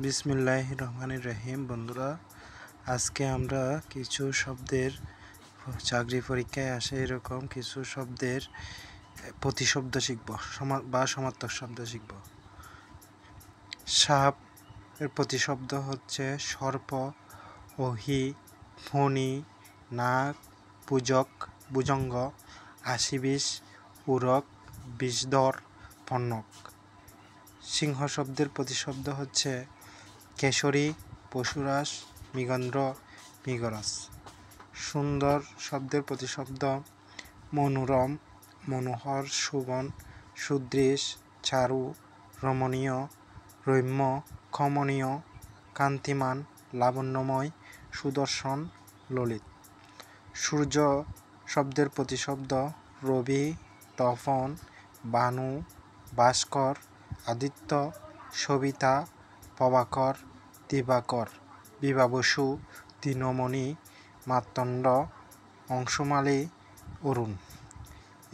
বিসমিল্লাহির রহমানির রহিম। বন্ধুরা, আজকে আমরা কিছু শব্দের চাকরি পরীক্ষায় আসে এরকম কিছু শব্দের প্রতিশব্দ শিখব বা সমার্থক শব্দ শিখব। সাপ এর প্রতিশব্দ হচ্ছে সর্প, অহি, ফণি, নাক, পূজক, ভুজঙ্গ, আশিবিশ, উরক, বিষধর, পণ্যক। সিংহ শব্দের প্রতিশব্দ হচ্ছে কেশরী, পশুরাস, মৃগন্দ্র, মৃগরাজ। সুন্দর শব্দের প্রতিশব্দ মনোরম, মনোহর, শোভন, সুদৃশ, চারু, রমণীয়, রম্য, কমনীয়, কান্তিমান, লাবণ্যময়, সুদর্শন, ললিত। সূর্য শব্দের প্রতিশব্দ রবি, তপন, বানু, ভাস্কর, আদিত্য, সবিতা, প্রভাকর, দিবাকর, বিভাবসু, তৃণমণি, মার্তণ্ড, অংশুমালী, অরুণ।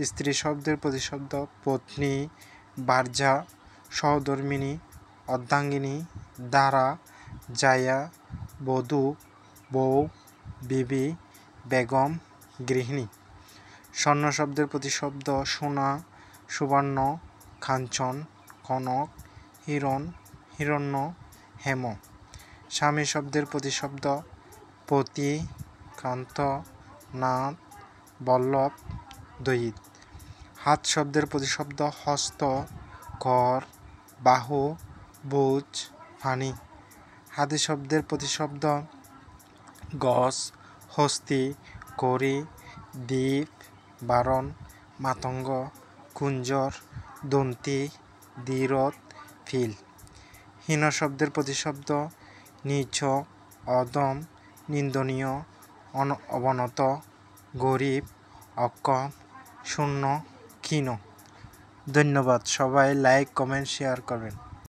স্ত্রী শব্দের প্রতিশব্দ পত্নী, ভার্যা, সহধর্মিণী, অর্ধাঙ্গিনী, দ্বারা, জায়া, বধূ, বউ, বিবি, বেগম, গৃহিণী। স্বর্ণ শব্দের প্রতিশব্দ সোনা, সুবর্ণ, কাঞ্চন, কনক, হিরণ, হিরণ্য, হেম। স্বামী শব্দের প্রতিশব্দ পতি, কান্ত, নাথ, বল্লভ, দয়িত। হাত শব্দের প্রতিশব্দ হস্ত, কর, বাহু, বুজ, ফানি। হাতি শব্দের প্রতিশব্দ গজ, হস্তি, করি, দ্বীপ, বারণ, মাতঙ্গ, কুঞ্জর, দন্তি, দ্বিরথ, ফিল। হীন শব্দের প্রতিশব্দ নীচ, অধম, নিন্দনীয়, অবনত, গরিব, অক্ষম, শূন্য, ক্ষীণ। ধন্যবাদ। সবাই লাইক, কমেন্ট, শেয়ার করবেন।